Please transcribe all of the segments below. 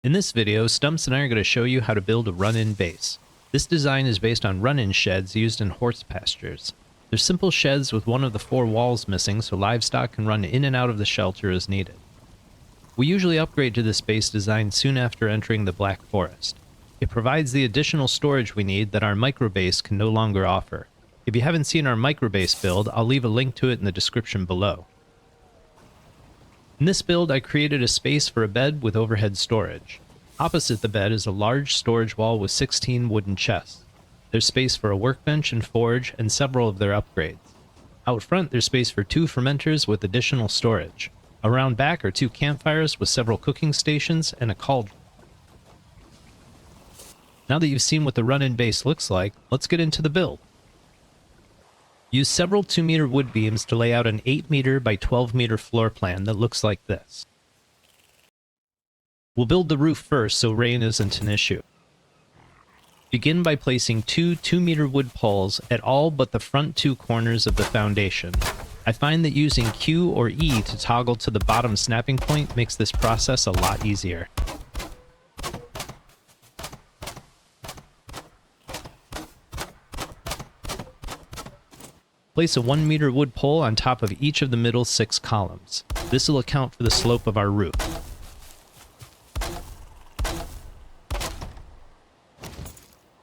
In this video, Stumps and I are going to show you how to build a run-in base. This design is based on run-in sheds used in horse pastures. They're simple sheds with one of the 4 walls missing so livestock can run in and out of the shelter as needed. We usually upgrade to this base design soon after entering the Black Forest. It provides the additional storage we need that our microbase can no longer offer. If you haven't seen our microbase build, I'll leave a link to it in the description below. In this build, I created a space for a bed with overhead storage. Opposite the bed is a large storage wall with 16 wooden chests. There's space for a workbench and forge and several of their upgrades. Out front, there's space for 2 fermenters with additional storage. Around back are 2 campfires with several cooking stations and a cauldron. Now that you've seen what the run-in base looks like, let's get into the build. Use several 2-meter wood beams to lay out an 8-meter by 12-meter floor plan that looks like this. We'll build the roof first so rain isn't an issue. Begin by placing 2 2-meter wood poles at all but the front 2 corners of the foundation. I find that using Q or E to toggle to the bottom snapping point makes this process a lot easier. Place a 1-meter wood pole on top of each of the middle 6 columns. This will account for the slope of our roof.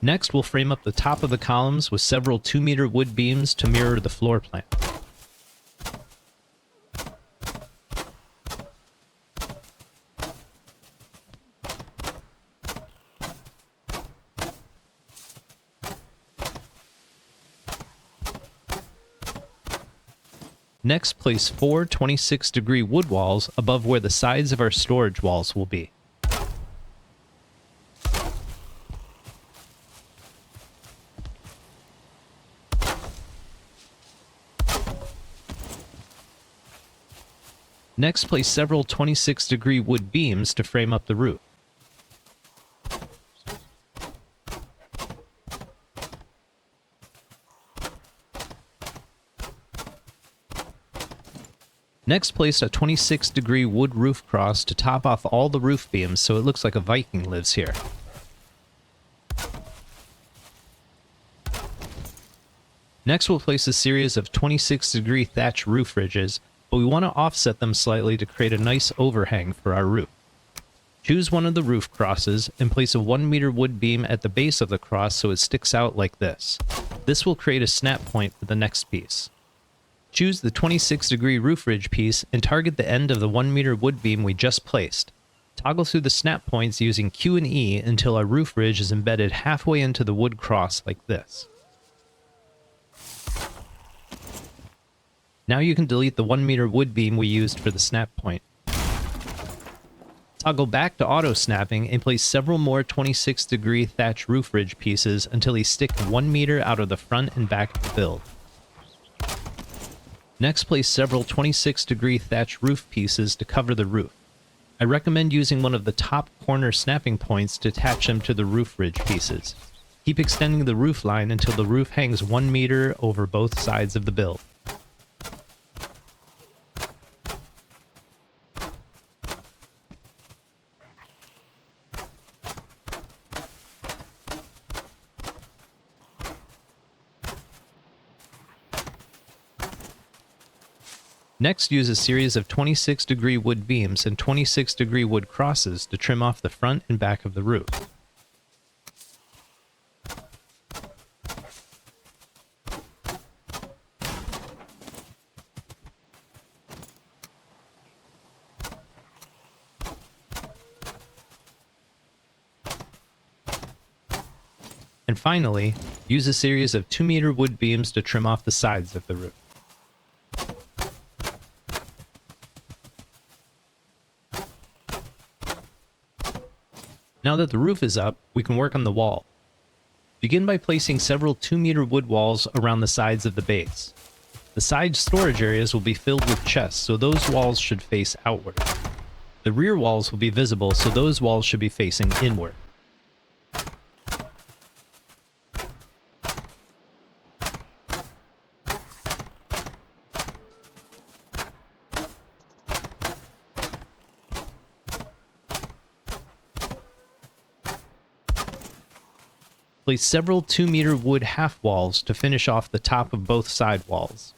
Next, we'll frame up the top of the columns with several 2-meter wood beams to mirror the floor plan. Next, place 4 26-degree wood walls above where the sides of our storage walls will be. Next, place several 26-degree wood beams to frame up the roof. Next, place a 26-degree wood roof cross to top off all the roof beams so it looks like a Viking lives here. Next, we'll place a series of 26-degree thatch roof ridges, but we want to offset them slightly to create a nice overhang for our roof. Choose one of the roof crosses and place a 1-meter wood beam at the base of the cross so it sticks out like this. This will create a snap point for the next piece. Choose the 26-degree roof ridge piece and target the end of the 1-meter wood beam we just placed. Toggle through the snap points using Q and E until our roof ridge is embedded halfway into the wood cross like this. Now you can delete the 1-meter wood beam we used for the snap point. Toggle back to auto snapping and place several more 26-degree thatch roof ridge pieces until they stick 1 meter out of the front and back of the build. Next, place several 26-degree thatch roof pieces to cover the roof. I recommend using one of the top corner snapping points to attach them to the roof ridge pieces. Keep extending the roof line until the roof hangs 1 meter over both sides of the build. Next, use a series of 26-degree wood beams and 26-degree wood crosses to trim off the front and back of the roof. And finally, use a series of 2-meter wood beams to trim off the sides of the roof. Now that the roof is up, we can work on the wall. Begin by placing several 2-meter wood walls around the sides of the base. The side storage areas will be filled with chests, so those walls should face outward. The rear walls will be visible, so those walls should be facing inward. Place several 2-meter wood half walls to finish off the top of both side walls.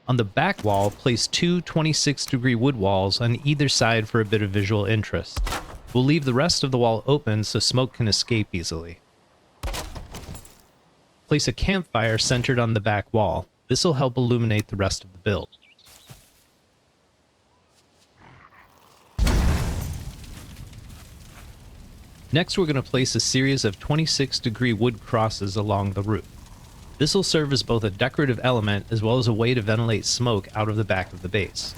On the back wall, place two 26-degree wood walls on either side for a bit of visual interest. We'll leave the rest of the wall open so smoke can escape easily. Place a campfire centered on the back wall. This will help illuminate the rest of the build. Next, we're going to place a series of 26-degree wood crosses along the roof. This will serve as both a decorative element as well as a way to ventilate smoke out of the back of the base.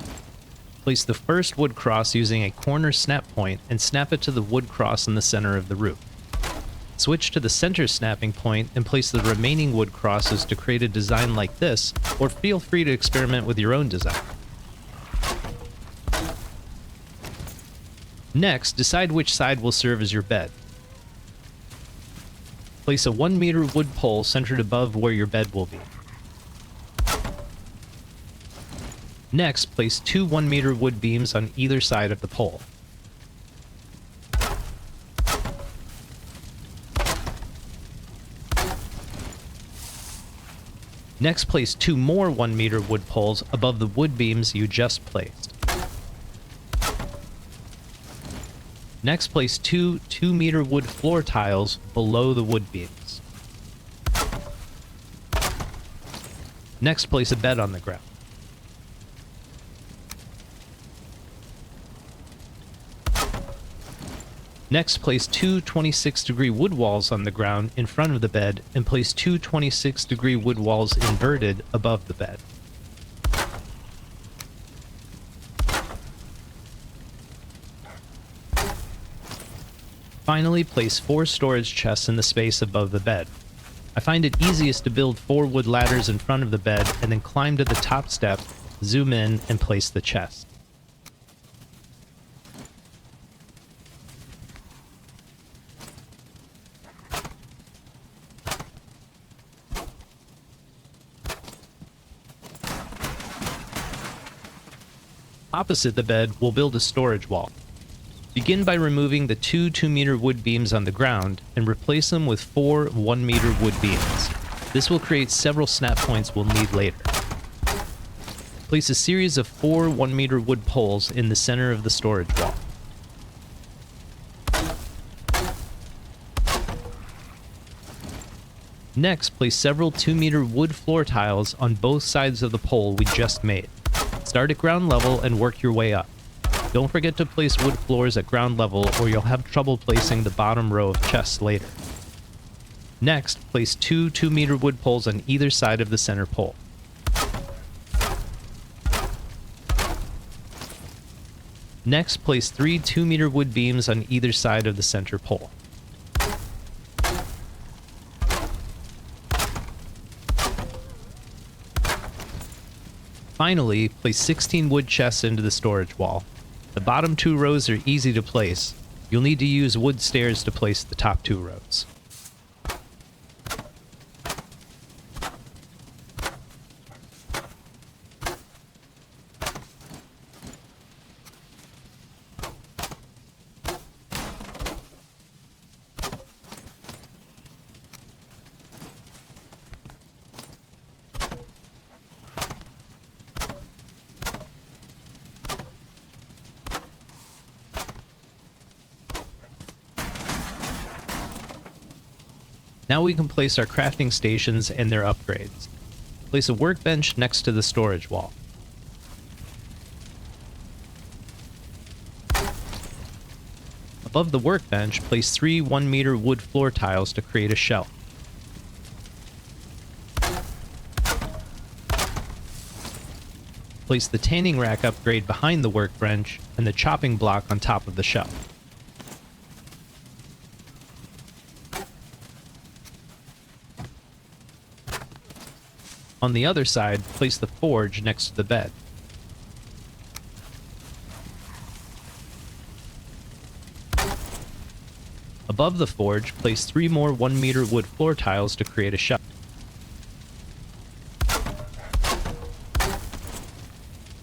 Place the first wood cross using a corner snap point and snap it to the wood cross in the center of the roof. Switch to the center snapping point and place the remaining wood crosses to create a design like this, or feel free to experiment with your own design. Next, decide which side will serve as your bed. Place a 1-meter wood pole centered above where your bed will be. Next, place two 1-meter wood beams on either side of the pole. Next, place two more 1-meter wood poles above the wood beams you just placed. Next, place two 2-meter wood floor tiles below the wood beams. Next, place a bed on the ground. Next, place two 26-degree wood walls on the ground in front of the bed and place two 26-degree wood walls inverted above the bed. Finally, place 4 storage chests in the space above the bed. I find it easiest to build 4 wood ladders in front of the bed and then climb to the top step, zoom in, and place the chest. Opposite the bed, we'll build a storage wall. Begin by removing the two 2-meter wood beams on the ground and replace them with 4 1-meter wood beams. This will create several snap points we'll need later. Place a series of 4 1-meter wood poles in the center of the storage wall. Next, place several 2-meter wood floor tiles on both sides of the pole we just made. Start at ground level and work your way up. Don't forget to place wood floors at ground level or you'll have trouble placing the bottom row of chests later. Next, place two 2-meter wood poles on either side of the center pole. Next, place 3 2-meter wood beams on either side of the center pole. Finally, place 16 wood chests into the storage wall. The bottom 2 rows are easy to place. You'll need to use wood stairs to place the top 2 rows. Now we can place our crafting stations and their upgrades. Place a workbench next to the storage wall. Above the workbench, place 3 1-meter wood floor tiles to create a shelf. Place the tanning rack upgrade behind the workbench and the chopping block on top of the shelf. On the other side, place the forge next to the bed. Above the forge, place 3 more 1-meter wood floor tiles to create a shelf.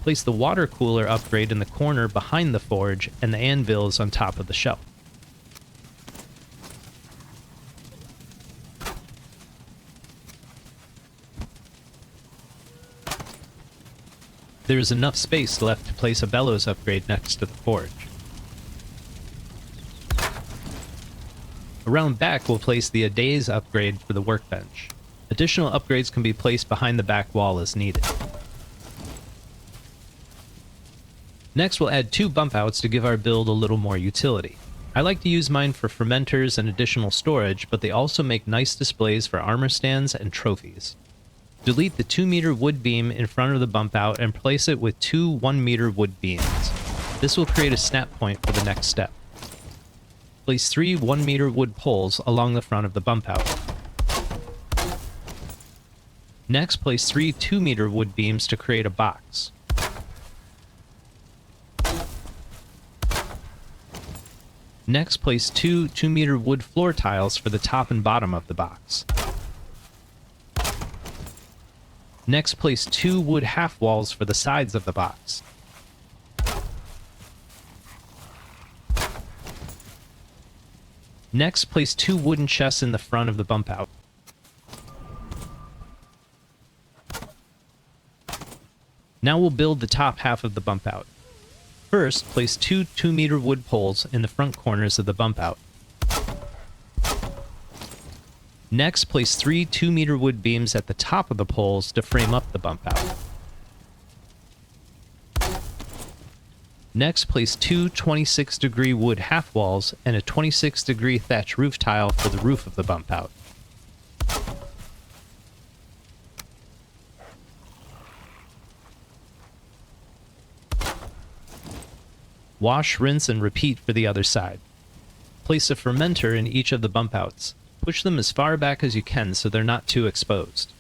Place the water cooler upgrade in the corner behind the forge, and the anvils on top of the shelf. There is enough space left to place a bellows upgrade next to the forge. Around back, we'll place the Adaze upgrade for the workbench. Additional upgrades can be placed behind the back wall as needed. Next, we'll add 2 bump outs to give our build a little more utility. I like to use mine for fermenters and additional storage, but they also make nice displays for armor stands and trophies. Delete the 2-meter wood beam in front of the bump out and place it with 2 1-meter wood beams. This will create a snap point for the next step. Place 3 1-meter wood poles along the front of the bump out. Next, place 3 2-meter wood beams to create a box. Next, place 2 2-meter wood floor tiles for the top and bottom of the box. Next, place 2 wood half walls for the sides of the box. Next, place 2 wooden chests in the front of the bump out. Now we'll build the top half of the bump out. First, place 2 2-meter wood poles in the front corners of the bump out. Next, place 3 2-meter wood beams at the top of the poles to frame up the bump out. Next, place 2 26-degree wood half walls and a 26-degree thatch roof tile for the roof of the bump out. Wash, rinse, and repeat for the other side. Place a fermenter in each of the bump outs. Push them as far back as you can so they're not too exposed.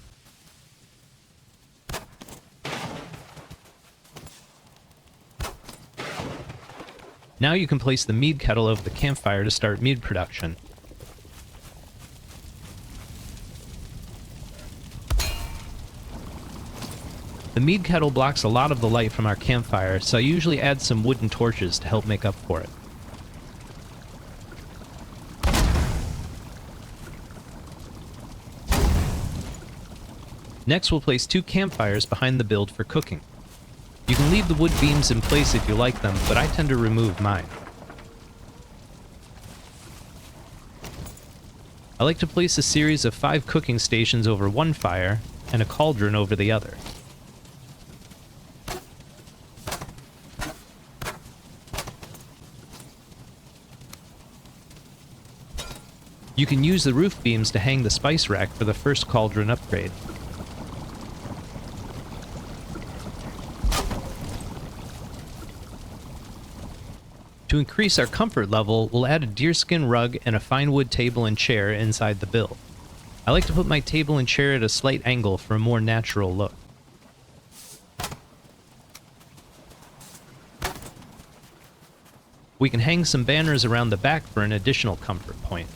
Now you can place the mead kettle over the campfire to start mead production. The mead kettle blocks a lot of the light from our campfire, so I usually add some wooden torches to help make up for it. Next, we'll place 2 campfires behind the build for cooking. You can leave the wood beams in place if you like them, but I tend to remove mine. I like to place a series of 5 cooking stations over one fire and a cauldron over the other. You can use the roof beams to hang the spice rack for the first cauldron upgrade. To increase our comfort level, we'll add a deerskin rug and a fine wood table and chair inside the build. I like to put my table and chair at a slight angle for a more natural look. We can hang some banners around the back for an additional comfort point.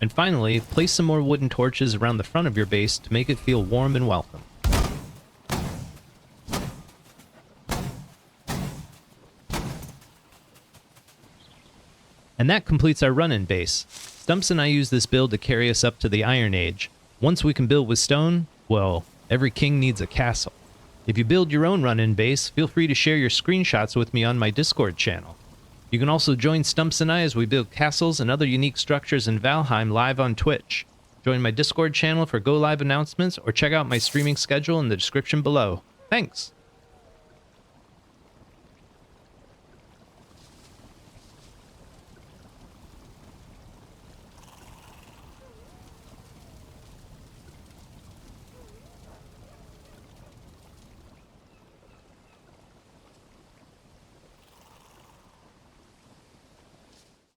And finally, place some more wooden torches around the front of your base to make it feel warm and welcome. And that completes our run-in base. Stumps and I use this build to carry us up to the Iron Age. Once we can build with stone, well, every king needs a castle. If you build your own run-in base, feel free to share your screenshots with me on my Discord channel. You can also join Stumps and I as we build castles and other unique structures in Valheim live on Twitch. Join my Discord channel for go-live announcements or check out my streaming schedule in the description below. Thanks!